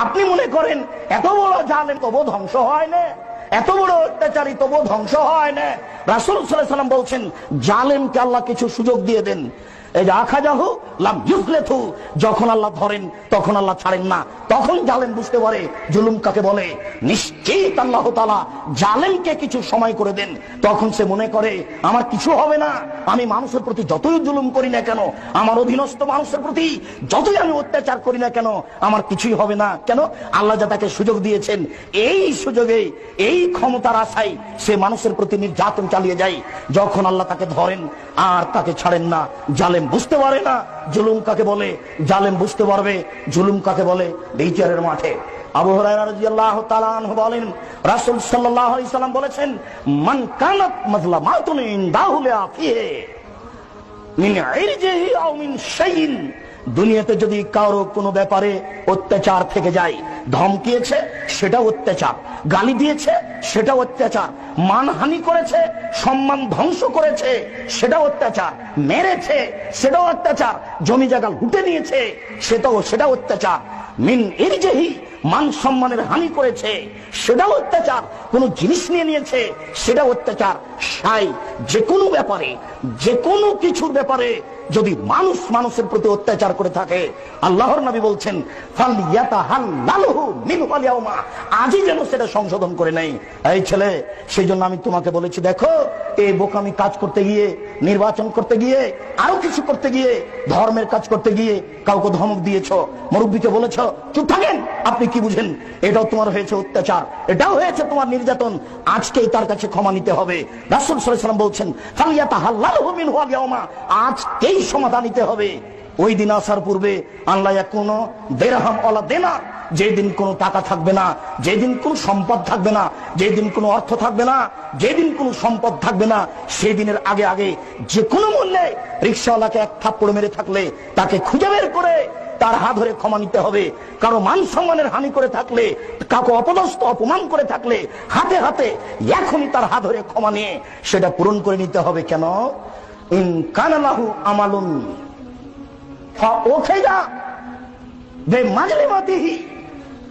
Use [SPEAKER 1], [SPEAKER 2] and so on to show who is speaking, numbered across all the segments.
[SPEAKER 1] আপনি মনে করেন এত বড় জালেম তবু ধ্বংস হয় না, এত বড় অত্যাচারী তবু ধ্বংস হয় না। রাসূল সাল্লাল্লাহু আলাইহি ওয়াসাল্লাম বলছেন, জালেমকে আল্লাহ কিছু সুযোগ দিয়ে দেন। এই যে আখাযাহু লাম ইউফলিথু, যখন আল্লাহ ধরেন তখন আল্লাহ ছাড়েন না। তখন জালেম বুঝতে পারে জুলুম কাকে বলে। নিশ্চিত আল্লাহ তাআলা জালেমকে কিছু সময় করে দেন। তখন সে মনে করে আমার কিছু হবে না, আমি মানুষের প্রতি যতই জুলুম করি না কেন, আমার অধীনস্থ মানুষের প্রতি যতই আমি অত্যাচার করি না কেন, আমার কিছুই হবে না। কেন? আল্লাহ যা তাকে সুযোগ দিয়েছেন, এই সুযোগে এই ক্ষমতার আশায় সে মানুষের প্রতি নির্যাতন চালিয়ে যায়। যখন আল্লাহ তাকে ধরেন আর তাকে ছাড়েন না, জালেম বুঝতে পারে না জুলুম কাকে বলে। জালেম বুঝতে পারবে জুলুম কাকে বলে বিচারের মাঠে। আবু হুরায়রা রাদিয়াল্লাহু তাআলা আনহু বলেন, রাসূল সাল্লাল্লাহু আলাইহি সাল্লাম বলেছেন, মান কানাত মাজলামাতুন ইনদাহু লিআফিহি মিন ইরজিহি আও মিন শাইইন, দুনিয়াতে যদি কারো কোনো ব্যাপারে অত্যাচার থেকে যায়, ধমকিয়েছে সেটা অত্যাচার, গালি দিয়েছে সেটা অত্যাচার, মানহানি করেছে, সম্মান ধ্বংস করেছে সেটা অত্যাচার, মেরেছে সেটাও অত্যাচার, জমি জায়গা লুটে নিয়েছে সেটা অত্যাচার, মিন ইরজিহি, মান সম্মানের হানি করেছে সেটাও অত্যাচার, কোন জিনিস নিয়ে নিয়েছে সেটা অত্যাচার। সাই যে কোনো ব্যাপারে, যে কোনো কিছুর ব্যাপারে যদি মানুষ মানুষের প্রতি অত্যাচার করে থাকে, আল্লাহর নবী বলছেন ফালইয়াতাহাল্লালহু মিনহু আল-ইয়াওমা, আজই যেন সেটা সংশোধন করে নেই। এই ছেলে, সেই জন্য আমি তোমাকে বলেছি, দেখো এই বোকামি কাজ করতে গিয়ে, নির্বাচন করতে গিয়ে, আরো কিছু করতে গিয়ে, ধর্মের কাজ করতে গিয়ে কাউকে ধমক দিয়েছো, মুরব্বীকে বলেছো চুপ থাকেন, আপনি কি বুঝেন? এটাও তোমার হয়েছে অত্যাচার, এটাও হয়েছে তোমার নির্যাতন, আজকেই তার কাছে ক্ষমা নিতে হবে। রাসূল সাল্লাল্লাহু আলাইহি ওয়াসাল্লাম বলছেন ফালইয়াতাহাল্লালহু মিনহু আল-ইয়াওমা, আজকেই সমাধান নিতে হবে। ওই দিন আসার পূর্বে আল্লাহ কোনো দিরহাম ওয়ালা দিনার, যেদিন কোনো টাকা থাকবে না, যেদিন কোনো সম্পদ থাকবে না, যেদিন কোনো অর্থ থাকবে না, যেদিন কোনো সম্পদ থাকবে না, সেই দিনের আগে আগে যে কোনো মূল্যে রিকশাওয়ালাকে এক থাপ্পড় মেরে থাকলে তাকে খুঁজে বের করে তার হাত ধরে ক্ষমা নিতে হবে। কারো মান সম্মানের হানি করে থাকলে, কাউকে অপদস্থ অপমান করে থাকলে হাতে হাতে এখনই তার হাত ধরে ক্ষমা নিয়ে সেটা পূরণ করে নিতে হবে। কেন? ইন কানা লাহু আমালুন ফাউখিযা বিমাজলিমাতিহি,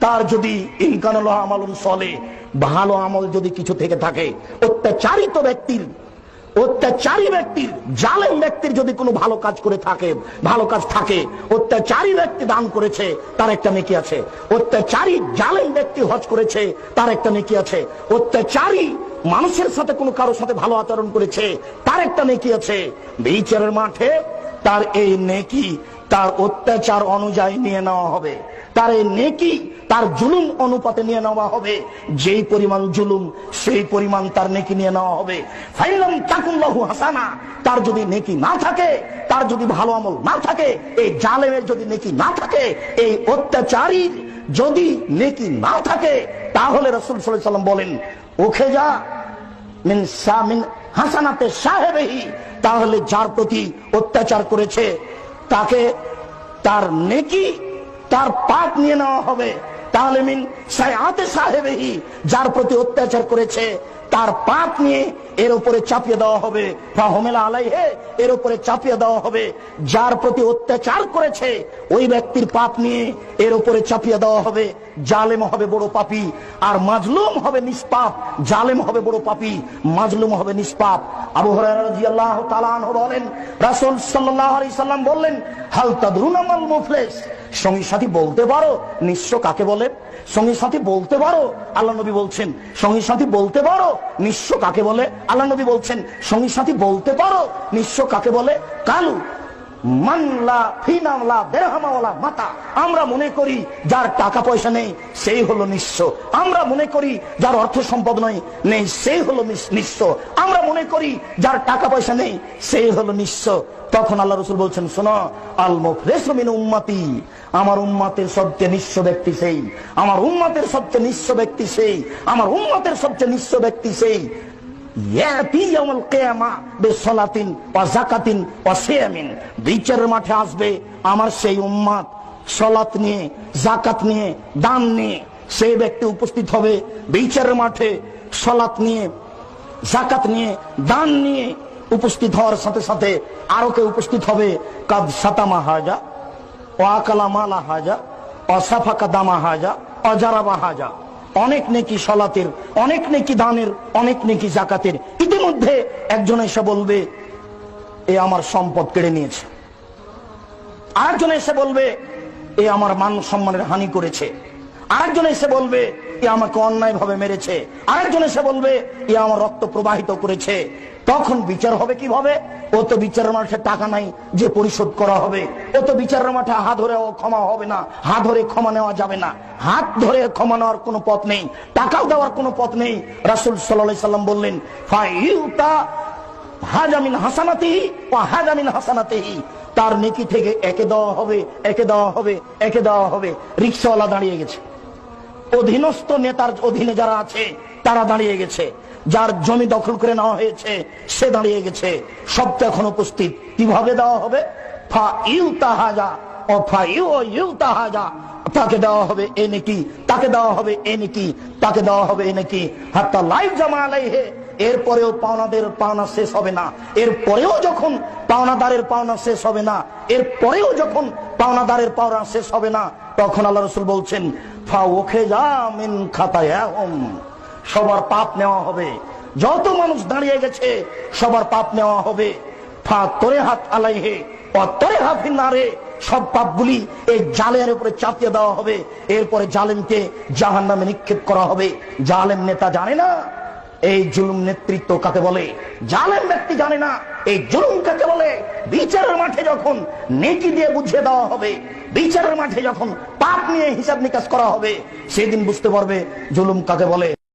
[SPEAKER 1] তার যদি ইন কানা লাহু আমালুন সলে, ভালো আমল যদি কিছু থেকে থাকে, অত্যাচারিত ব্যক্তির, অত্যাচারী ব্যক্তির, জালেম ব্যক্তির যদি কোনো ভালো কাজ করে থাকে, ভালো কাজ থাকে, অত্যাচারী ব্যক্তি দান করেছে তার একটা নেকি আছে, অত্যাচারী জালেম ব্যক্তি হজ করেছে তার একটা নেকি আছে, অত্যাচারী মানুষের সাথে কোনো কারোর সাথে ভালো আচরণ করেছে তার একটা নেকি আছে। বিচারের মাঠে তার এই নেকি তার অত্যাচার অনুযায়ী নিয়ে নেওয়া হবে, তার এই নেকি তার জুলুম অনুপাতে নিয়ে নেওয়া হবে। যেই পরিমাণ জুলুম সেই পরিমাণ তার নেকি নিয়ে নেওয়া হবে। ফাইলাম তাকুন লাহু হাসানা, তার যদি নেকি না থাকে, তার যদি ভালো আমল না থাকে, এই জালেমের যদি নেকি না থাকে, এই অত্যাচারীর যদি নেকি না থাকে, তাহলে রাসূল সাল্লাল্লাহু আলাইহি ওয়াসাল্লাম বলেন ওখে যা মিন সামিন হাসানাতে সাহেবেহি, তাহলে যার প্রতি অত্যাচার করেছে তাকে তার নেকি, তার পাপ নিয়ে নেওয়া হবে। তাহলে মিন সাইয়াতে সাহেবেহি, যার প্রতি অত্যাচার করেছে তার পাপ নিয়ে এর উপরে চাপিয়ে দেওয়া হবে। ফাহুমিলা আলাইহি, এর উপরে চাপিয়ে দেওয়া হবে। যার প্রতি অত্যাচার করেছে ওই ব্যক্তির পাপ নিয়ে এর উপরে চাপিয়ে দেওয়া হবে। জালেম হবে বড় পাপী আর মাজলুম হবে নিষ্পাপ। জালেম হবে বড় পাপী, মাজলুম হবে নিষ্পাপ। আবু হুরায়রা রাদিয়াল্লাহু তাআলা আনহু বলেন, রাসূল সাল্লাল্লাহু আলাইহি সাল্লাম বললেন, হাল তাদরুনা মাল মুফলিস, সঙ্গী সাথী বলতে পারো নিঃস্ব কাকে বলে? সঙ্গী সাথী বলতে পারো? আল্লাহ নবী বলছেন সঙ্গী সাথী বলতে পারো নিঃস্ব কাকে বলে? আল্লাহ নবী বলছেন সঙ্গী সাথী বলতে পারো নিঃস্ব কাকে বলে? কালু মানলা ফিনামলা দেরহামাওয়ালা মাতা, আমরা মনে করি যার টাকা পয়সা নেই সেই হলো নিঃস্ব, আমরা মনে করি যার অর্থ সম্পদ নেই সেই হলো নিঃস্ব, আমরা মনে করি যার টাকা পয়সা নেই সেই হলো নিঃস্ব। তখন আল্লাহ রাসূল বলছেন, শোনো, আল মুফলিসু মিন উম্মতি, আমার উম্মতের সবচেয়ে নিঃস্ব ব্যক্তি সেই, আমার উম্মতের সবচেয়ে নিঃস্ব ব্যক্তি সেই, আমার উম্মতের সবচেয়ে নিঃস্ব ব্যক্তি সেই, বিচারের মাঠে আসবে আমার সেই উম্মত, সালাত নিয়ে, যাকাত নিয়ে, দান নিয়ে সেই ব্যক্তি উপস্থিত হবে বিচারের মাঠে। সালাত নিয়ে, যাকাত নিয়ে, দান নিয়ে উপস্থিত হওয়ার সাথে সাথে আরো কেউ উপস্থিত হবে, কাদ সাতামা হাজা ও আকালা মালা হাজা অসাফাকা দামা হাজা অজারাবা হাজা, অনেক নেকি সলাতের, অনেক নেকি দানের, অনেক নেকি জাকাতের, ইতিমধ্যে একজন এসে বলবে এ আমার সম্পদ কেড়ে নিয়েছে, আরেকজন এসে বলবে এ আমার মান সম্মানের হানি করেছে, আরেকজন এসে বলবে এ আমাকে অন্যায় ভাবে মেরেছে, আরেকজন এসে বলবে এ আমার রক্ত প্রবাহিত করেছে। তখন বিচার হবে কিভাবে? ও তো বিচারের মাঠে টাকা নাই যে পরিশোধ করা হবে, ও তো বিচারের মাঠে হাত ধরে ক্ষমা হবে না, হাত ধরে ক্ষমা নেওয়া যাবে না, হাত ধরে ক্ষমা নেওয়ার কোনো পথ নেই, টাকাও দেওয়ার কোনো পথ নেই। রাসূল সাল্লাল্লাহু আলাইহি সাল্লাম বললেন ফাইউতা হাজামিন হাসানাতিহি ওয়া হাজামিন হাসানাতিহি, তার নেকি থেকে একে দেওয়া হবে, একে দেওয়া হবে, একে দেওয়া হবে। রিকশাওয়ালা দাঁড়িয়ে গেছে, অধীনস্থ নেতার অধীনে যারা আছে তারা দাঁড়িয়ে গেছে, যার জমি দখল করে নেওয়া হয়েছে সে দাঁড়িয়ে গেছে, সব তো এখন উপস্থিত। কিভাবে দেওয়া হবে? ফাইউতাহাজা ও ফাইউতাহাজা, তাকে দেওয়া হবে এ নেকি, তাকে দেওয়া হবে এ নেকি, তাকে দেওয়া হবে এ নেকি, হাত্তা লাইফ জামা আলাইহে। এরপরেও পাওনাদের পাওনা শেষ হবে না, এরপরেও যখন পাওনাদারের পাওনা শেষ হবে না, এরপরেও যখন পাওনাদারের পাওনা শেষ হবে না, তখন আল্লাহ রাসূল বলছেন ফা ওখিযা মিন খাতায়াহুম, সবার পাপ নেওয়া হবে। যত মানুষ দাঁড়িয়ে গেছে সবার পাপ নেওয়া হবে। ফা তরিহাত আলাইহি ওয়া তরিহা ফিন্নারে, সব পাপগুলি এই জালেমের উপরে চাপিয়ে দেওয়া হবে, এরপরে জালেমকে জাহান্নামে নিক্ষেপ করা হবে। জালেম নেতা জানে না এই জুলুম নেতৃত্ব কাকে বলে, জালেম ব্যক্তি জানে না এই জুলুম কাকে বলে। বিচারের মাঠে যখন নেকি দিয়ে বুঝিয়ে দেওয়া হবে, বিচারের মাঠে যখন পাপ নিয়ে হিসাব নিকাশ করা হবে, সেদিন বুঝতে পারবে জুলুম কাকে বলে।